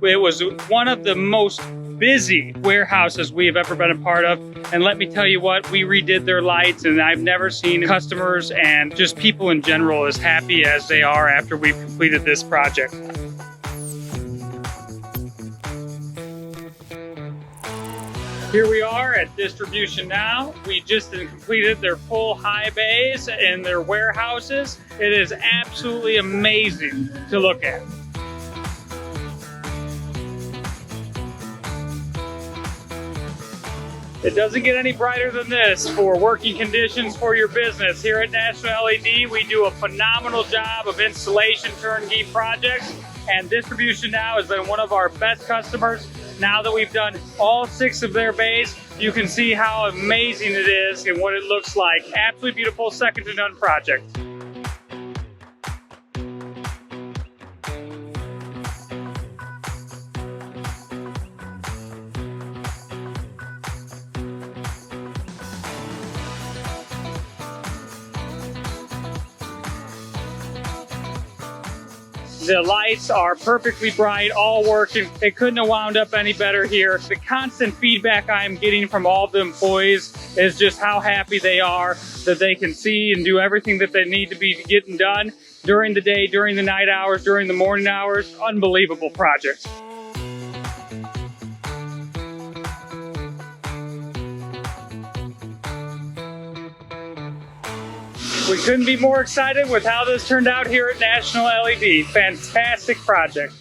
It was one of the most busy warehouses we have ever been a part of. And let me tell you what, we redid their lights, and I've never seen customers and just people in general as happy as they are after we've completed this project. Here we are at DistributionNow. We just completed their full high bays in their warehouses. It is absolutely amazing to look at. It doesn't get any brighter than this for working conditions for your business. Here at National LED, we do a phenomenal job of installation turnkey projects, and DistributionNow has been one of our best customers. Now that we've done all 6 of their bays, you can see how amazing it is and what it looks like. Absolutely beautiful, second to none project. The lights are perfectly bright, all working. It couldn't have wound up any better here. The constant feedback I'm getting from all the employees is just how happy they are that they can see and do everything that they need to be getting done during the day, during the night hours, during the morning hours. Unbelievable project. We couldn't be more excited with how this turned out here at National LED. Fantastic project.